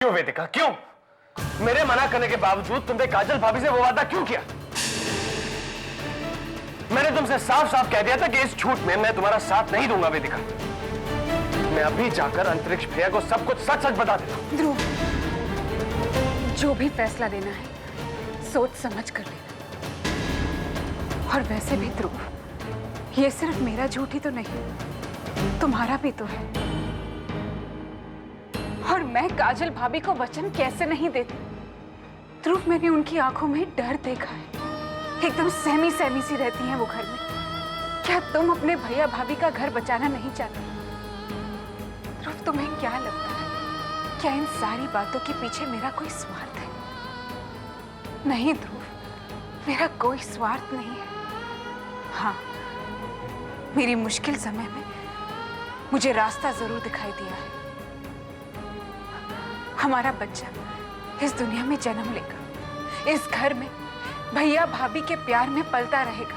क्यों वेदिका, क्यों? मेरे मना करने के बावजूद तुमने काजल भाभी से वो वादा क्यों किया? मैंने तुमसे साफ साफ कह दिया था कि इस झूठ में मैं तुम्हारा साथ नहीं दूंगा वेदिका। मैं अभी जाकर अंतरिक्ष भैया को सब कुछ सच सच बता देता हूं। ध्रुव, जो भी फैसला लेना है सोच समझ कर लेना। और वैसे भी ध्रुव, ये सिर्फ मेरा झूठ ही तो नहीं, तुम्हारा भी तो है। और मैं काजल भाभी को वचन कैसे नहीं देती? ध्रुव, मैंने उनकी आंखों में डर देखा है। एकदम सहमी सहमी सी रहती हैं वो घर में। क्या तुम अपने भैया भाभी का घर बचाना नहीं चाहते? ध्रुव, तुम्हें क्या लगता है, क्या इन सारी बातों के पीछे मेरा कोई स्वार्थ है? नहीं ध्रुव, मेरा कोई स्वार्थ नहीं है। हाँ, मेरी मुश्किल समय में मुझे रास्ता जरूर दिखाई दिया है। हमारा बच्चा इस दुनिया में जन्म लेगा, इस घर में भैया भाभी के प्यार में पलता रहेगा,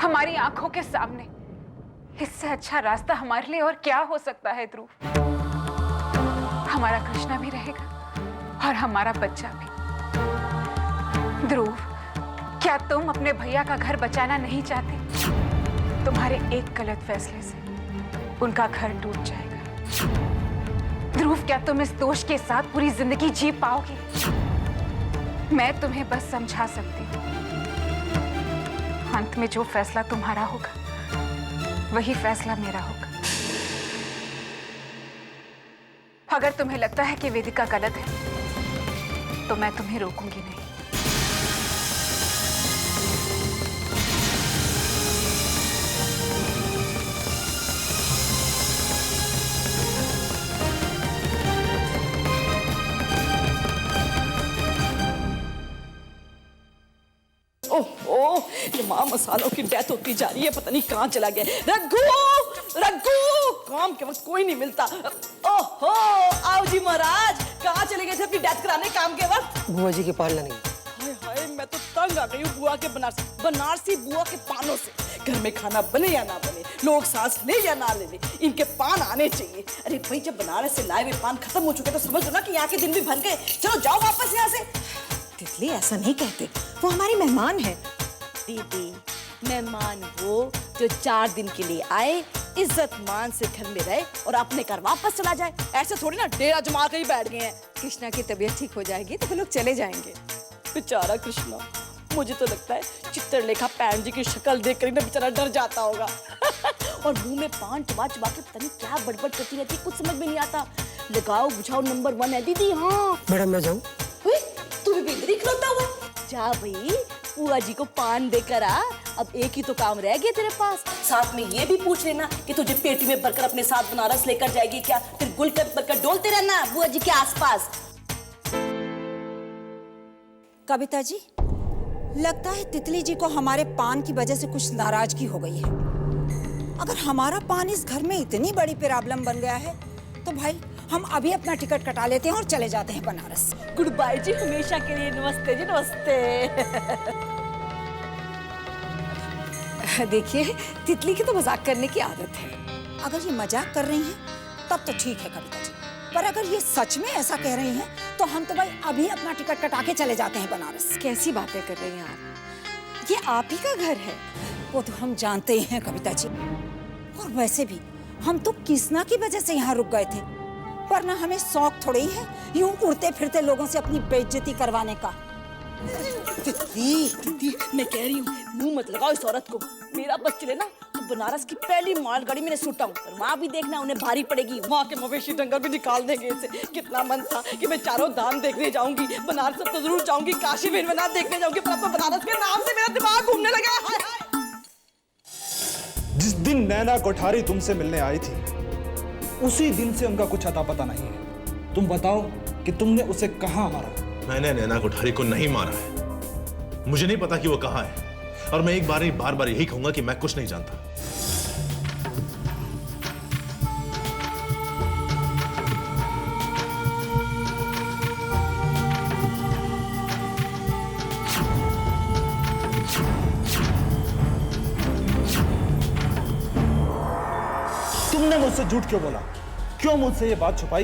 हमारी आंखों के सामने। इससे अच्छा रास्ता हमारे लिए और क्या हो सकता है ध्रुव? हमारा कृष्णा भी रहेगा और हमारा बच्चा भी। ध्रुव, क्या तुम अपने भैया का घर बचाना नहीं चाहते? तुम्हारे एक गलत फैसले से उनका घर टूट जाएगा। ध्रुव, क्या तुम इस दोष के साथ पूरी जिंदगी जी पाओगे? मैं तुम्हें बस समझा सकती हूँ। अंत में जो फैसला तुम्हारा होगा वही फैसला मेरा होगा। अगर तुम्हें लगता है कि वेदिका गलत है तो मैं तुम्हें रोकूंगी नहीं। ओह, ये माँ मसालों की डेथ होती जा रही है, पता नहीं कहाँ चला गया। रघु, रघु, काम के वक्त कोई नहीं मिलता। ओहो, आओ जी महाराज, कहाँ चले गए थे अपनी डेथ कराने काम के वक्त? बुआ जी की पालना नहीं। हाय हाय, मैं तो तंग आ गई हूँ बुआ के बनारसी बुआ के पानों से। घर में खाना बने या ना बने, लोग सांस ले या ना ले, इनके पान आने चाहिए। अरे भाई, जब बनारस से लाए हुए पान खत्म हो चुके तो समझ लो ना कि यहाँ के दिन भी भर गए। चलो जाओ वापस यहाँ से। तितली, ऐसा नहीं कहते, वो हमारी मेहमान है। दीदी, मेहमान वो जो 4 दिन के लिए आए, इज्जत मान से घर में रहे और अपने घर वापस चला जाए। ऐसे थोड़ी ना डेरा जमा कर ही बैठ गए हैं। कृष्णा की तबीयत ठीक हो जाएगी तो वो लोग चले जाएंगे। बेचारा कृष्णा, मुझे तो लगता है चित्रलेखा पैन जी की शक्ल देख कर ही ना बेचारा डर जाता होगा। और मुंह में पान चबा चबा के पता नहीं क्या बड़बड़ करती रहती, कुछ समझ में नहीं आता। लगाओ बुझाओ नंबर 1 है दीदी। हाँ मैडम, मैं जाऊँ? तू भी बिंदरी खिलौता हुआ जा भाई, बुआ जी को पान देकर आ। अब एक ही तो काम रह गया तेरे पास। साथ में ये भी पूछ लेना कि तुझे पेटी में भरकर अपने साथ बनारस लेकर जाएगी क्या? फिर गुलकंद बनकर डोलते रहना बुआ जी के आसपास। कविता जी, लगता है तितली जी को हमारे पान की वजह से कुछ नाराजगी हो गई है। अगर हमारा पान इस घर में इतनी बड़ी प्रॉब्लम बन गया है तो भाई हम अभी अपना टिकट कटा लेते हैं और चले जाते हैं बनारस। गुड बाय जी, हमेशा के लिए। नमस्ते जी, नमस्ते। देखिए, तितली की तो मजाक करने की आदत है। अगर ये मजाक कर रही हैं तब तो ठीक है कविता जी, पर अगर ये सच में ऐसा कह रही हैं तो हम तो भाई अभी अपना टिकट कटा के चले जाते हैं बनारस। कैसी बातें कर रही हैं आप? ये आप ही का घर है। वो तो हम जानते ही हैं कविता जी, और वैसे भी हम तो कृष्णा की वजह से यहाँ रुक गए थे, वरना हमें शौक थोड़ी ही है यूं उड़ते फिरते लोगों से अपनी बेइज्जती करवाने का। दीदी, मैं कह रही हूँ मुंह मत लगाओ इस औरत को। मेरा बस चले ना तो बनारस की पहली मालगाड़ी मैंने सूटा हूँ, पर वहाँ भी देखना उन्हें भारी पड़ेगी। वहाँ के मवेशी डंगर भी निकाल देंगे इसे। कितना मन था कि मैं चारों धाम देखने जाऊंगी, बनारस तो जरूर जाऊंगी, काशी विश्वनाथ देखने जाऊंगी, पर अब तो बनारस के नाम से मेरा दिमाग घूमने लगा है। जिस दिन नैना कोठारी तुमसे मिलने आई थी उसी दिन से उनका कुछ अता पता नहीं है। तुम बताओ कि तुमने उसे कहाँ मारा? मैंने नैना कोठारी को नहीं मारा है। मुझे नहीं पता कि वो कहाँ है, और मैं एक बार नहीं बार बार यही कहूंगा कि मैं कुछ नहीं जानता। तुमने मुझसे झूठ क्यों बोला? क्यों मुझसे ये बात छुपाई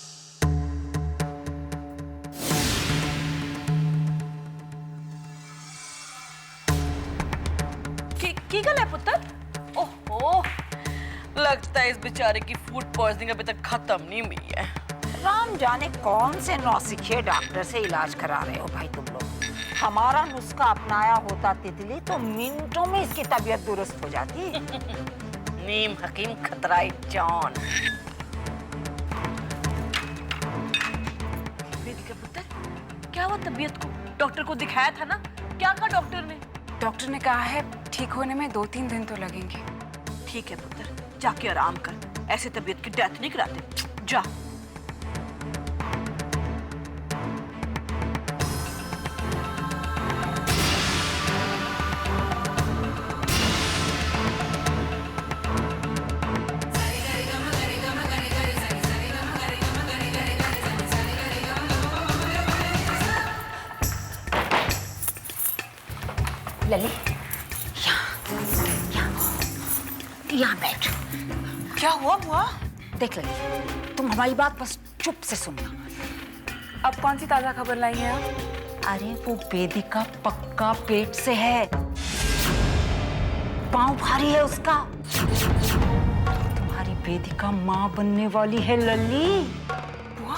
की गल है पुत्र? ओहो, लगता है इस बेचारे की फूड पॉइजनिंग अभी तक खत्म नहीं हुई है। राम जाने कौन से नौसिखिए डॉक्टर से इलाज करा रहे हो भाई तुम लोग। हमारा नुस्खा अपनाया होता तितली तो मिनटों में इसकी तबीयत दुरुस्त हो जाती। नीम हकीम खतराई जॉन। वेदिका पुत्र, क्या हुआ तबीयत को? डॉक्टर को दिखाया था ना? क्या कहा डॉक्टर ने? डॉक्टर ने कहा है ठीक होने में 2-3 दिन तो लगेंगे। ठीक है पुत्र, जाके आराम कर। ऐसे तबीयत की डेथ नहीं कराते। जा। लली, यहाँ बैठ। क्या हुआ बुआ? देख लली, तुम हमारी बात बस चुप से सुनना। अब कौन सी ताजा खबर लाई है आप? अरे वो वेदिका पक्का पेट से है, पाँव भारी है उसका। तुम्हारी वेदिका माँ बनने वाली है लल्ली। बुआ,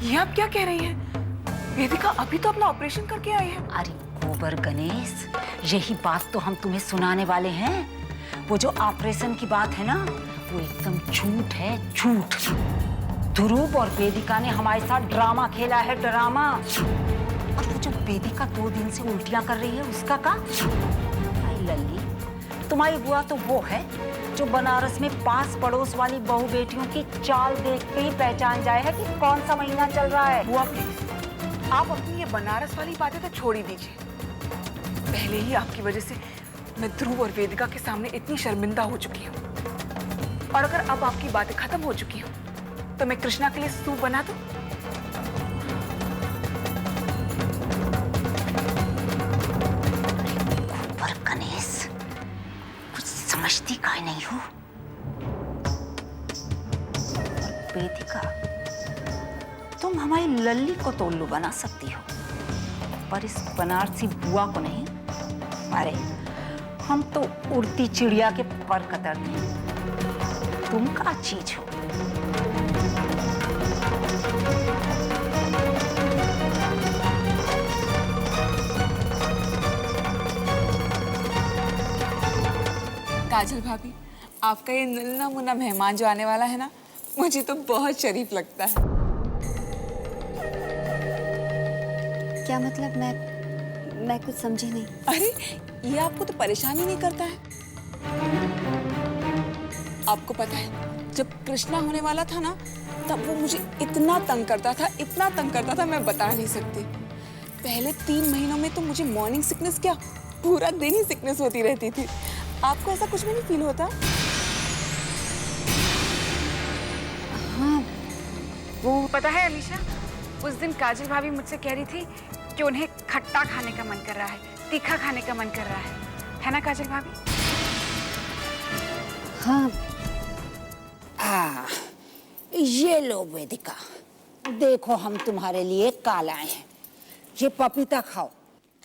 ये आप क्या कह रही हैं? वेदिका अभी तो अपना ऑपरेशन करके आई है। अरे गोबर गणेश, यही बात तो हम तुम्हें सुनाने वाले हैं। वो जो ऑपरेशन की बात है ना, वो एकदम झूठ है, झूठ। ध्रुव और वेदिका ने हमारे साथ ड्रामा खेला है, ड्रामा। और वो जो वेदिका 2 दिन से उल्टियां कर रही है, उसका का? आई लल्ली, तुम्हारी बुआ तो वो है जो बनारस में पास पड़ोस वाली बहू बेटियों की चाल देख के ही पहचान जाए है कि कौन सा महीना चल रहा है। बुआ प्लीज, आप अपनी ये बनारस वाली बातें तो छोड़ ही दीजिए। पहले ही आपकी वजह से मैं ध्रुव और वेदिका के सामने इतनी शर्मिंदा हो चुकी हूँ, और अगर अब आपकी बातें खत्म हो चुकी हूँ तो मैं कृष्णा के लिए सूप बना दूं? पर गणेश, कुछ समझती काहे नहीं हो? वेदिका, तुम हमारी लल्ली को तो उल्लू बना सकती हो, पर इस बनारसी बुआ को नहीं। अरे हम तो उड़ती चिड़िया के पर कतरते हैं, तुम क्या चीज हो? काजल भाभी, आपका ये नन्हा मुन्ना मेहमान जो आने वाला है ना, मुझे तो बहुत शरीफ लगता है। क्या मतलब? मैं कुछ समझी नहीं। अरे ये आपको तो परेशान ही नहीं करता है? आपको पता है जब कृष्णा होने वाला था ना, तब वो मुझे इतना तंग करता था, इतना तंग करता था, मैं बता नहीं सकती। पहले 3 महीनों में तो मुझे मॉर्निंग सिकनेस क्या, पूरा दिन ही सिकनेस होती रहती थी। आपको ऐसा कुछ भी नहीं फील होता? हाँ, वो पता है अलीशा, उस दिन काजल भाभी मुझसे कह रही थी कि उन्हें खट्टा खाने का मन कर रहा है, तीखा खाने का मन कर रहा है ना काजल भाभी? हाँ। ये लो वेदिका, देखो हम तुम्हारे लिए काल आए हैं। ये पपीता खाओ,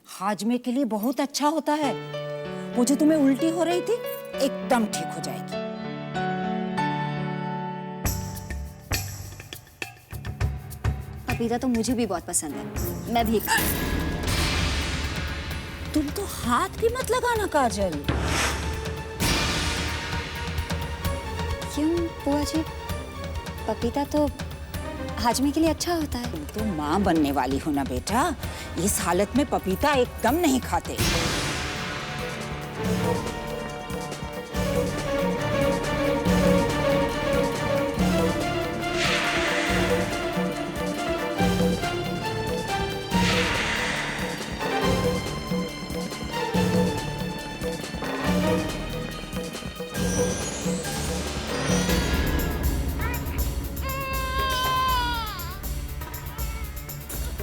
हाजमे के लिए बहुत अच्छा होता है। वो जो तुम्हें उल्टी हो रही थी, एकदम ठीक हो जाएगी। पपीता तो मुझे भी बहुत पसंद है, मैं भी तुम तो हाथ भी मत लगाना काजल। क्यों बुआ जी? पपीता तो हाजमे के लिए अच्छा होता है। तुम तो माँ बनने वाली हो ना बेटा, इस हालत में पपीता एकदम नहीं खाते।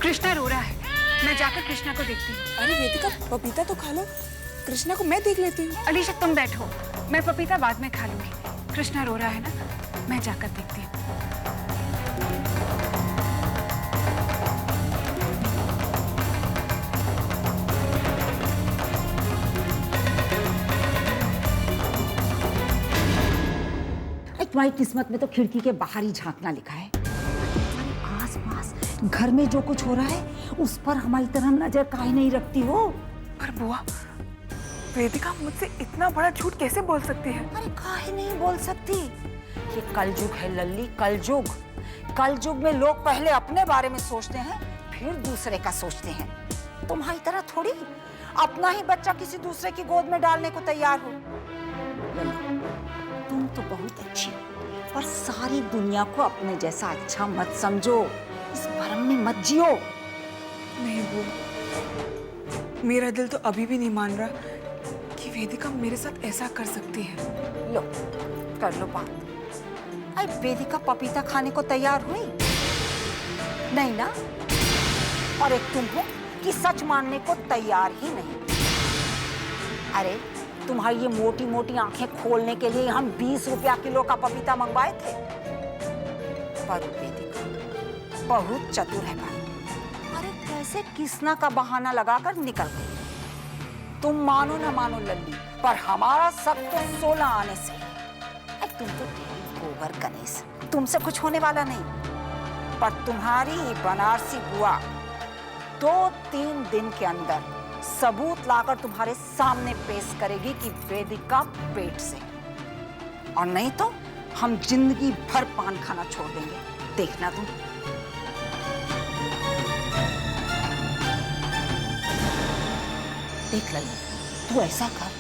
कृष्णा रो रहा है, मैं जाकर कृष्णा को देखती हूँ। अरे वेदिका, पपीता तो खा लो, कृष्णा को मैं देख लेती हूँ। अलीशा तुम बैठो, मैं पपीता बाद में खा लूंगी। कृष्णा रो रहा है ना, मैं जाकर देखती हूँ। तुम्हारी किस्मत में तो खिड़की के बाहर ही झांकना लिखा है। आस पास घर में जो कुछ हो रहा है उस पर हमारी तरह नजर काहे नहीं रखती हो? पर बुआ, वेदिका मुझसे इतना बड़ा झूठ कैसे बोल सकती है? अरे काहे नहीं बोल सकती? ये कलयुग है लल्ली, कलयुग। कलयुग में लोग पहले अपने बारे में सोचते हैं, फिर दूसरे का सोचते हैं। तुम्हारी तरह थोड़ी अपना ही बच्चा किसी दूसरे की गोद में डालने को तैयार हो। लल्ली, तुम तो बहुत अच्छी हो, पर सारी दुनिया को अपने जैसा अच्छा मत समझो। इस भ्रम में मत जियो। नहीं बुआ, मेरा दिल तो अभी भी नहीं मान रहा कि वेदिका मेरे साथ ऐसा कर सकती है। लो, कर लो बात। अरे वेदिका पपीता खाने को तैयार हुई? नहीं ना? और एक तुम हो कि सच मानने को तैयार ही नहीं। अरे तुम्हारी ये मोटी मोटी आंखें खोलने के लिए हम 20 रुपया किलो का पपीता मंगवाए थे। पर वेदिका बहुत चतुर है भाई। अरे कैसे किसना का बहाना लगाकर निकल गई। तुम मानो ना मानो लल्ली, पर हमारा सब तो 16 आने से है। तुम तो गोबर गणेश, तुमसे कुछ होने वाला नहीं। पर तुम्हारी बनारसी बुआ 2-3 दिन के अंदर सबूत लाकर तुम्हारे सामने पेश करेगी कि वेदिका पेट से, और नहीं तो हम जिंदगी भर पान खाना छोड़ देंगे। देखना तुम। देख लल्ली, तू ऐसा कर,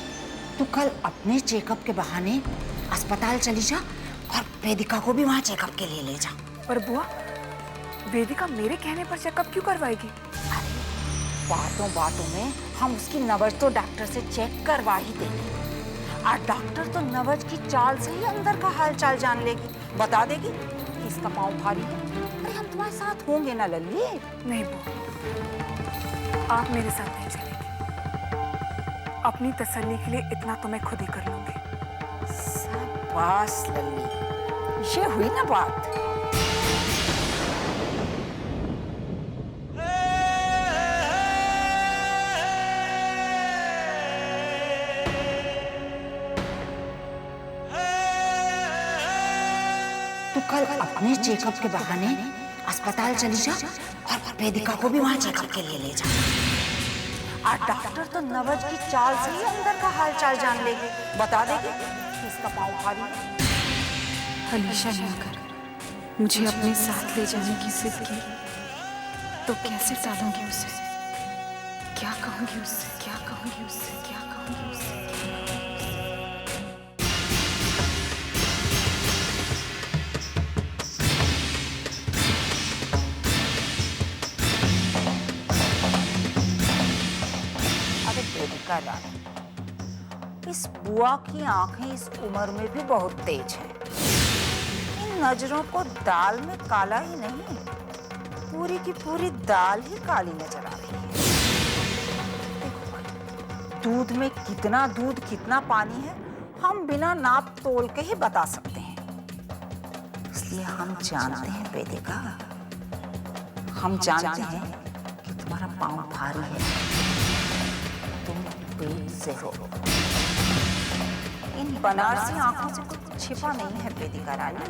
तू कल अपने चेकअप के बहाने अस्पताल चली जा और वेदिका को भी वहां चेकअप के लिए ले जा। पर बुआ, वेदिका मेरे कहने पर चेकअप क्यों करवाएगी? अरे बातों बातों में हम उसकी नब्ज तो डॉक्टर से चेक करवा ही देंगे, और डॉक्टर तो नब्ज की चाल से ही अंदर का हालचाल जान लेगी, बता देगी कि इसका पाँव भारी है। अरे हम तुम्हारे साथ होंगे ना लल्ली? नहीं बुआ, आप मेरे साथ नहीं चलेंगी। अपनी तसल्ली के लिए इतना तो मैं खुद ही कर लूंगी। शाबाश लल्ली, ये हुई ना बात। तू कल अपने चेकअप के बहाने अस्पताल चली जा और वेदिका को भी वहां चेकअप के लिए ले जा, और डॉक्टर तो नब्ज की चाल से ही अंदर का हालचाल जान लेगी, बता देगी कि इसका पाँव भारी है। अलीशा ने अगर मुझे अपने साथ ले जाने की जिद की तो कैसे टालूंगी उसे? क्या कहूंगी उससे? क्या कहूंगी उससे? क्या कहूंगी उससे? अरे वेदिका रानी, इस बुआ की आंखें इस उम्र में भी बहुत तेज हैं। इन नजरों को दाल में काला ही नहीं, पूरी की पूरी दाल ही काली नजर आ रही है। दूध में कितना दूध कितना पानी है हम बिना नाप तोल के ही बता सकते हैं। इसलिए हम जानते हैं वेदिका, हम जानते हैं कि तुम्हारा पाँव भारी है, तुम पेट से हो। इन बनारसी आंखों से कुछ छिपा नहीं है वेदिका रानी।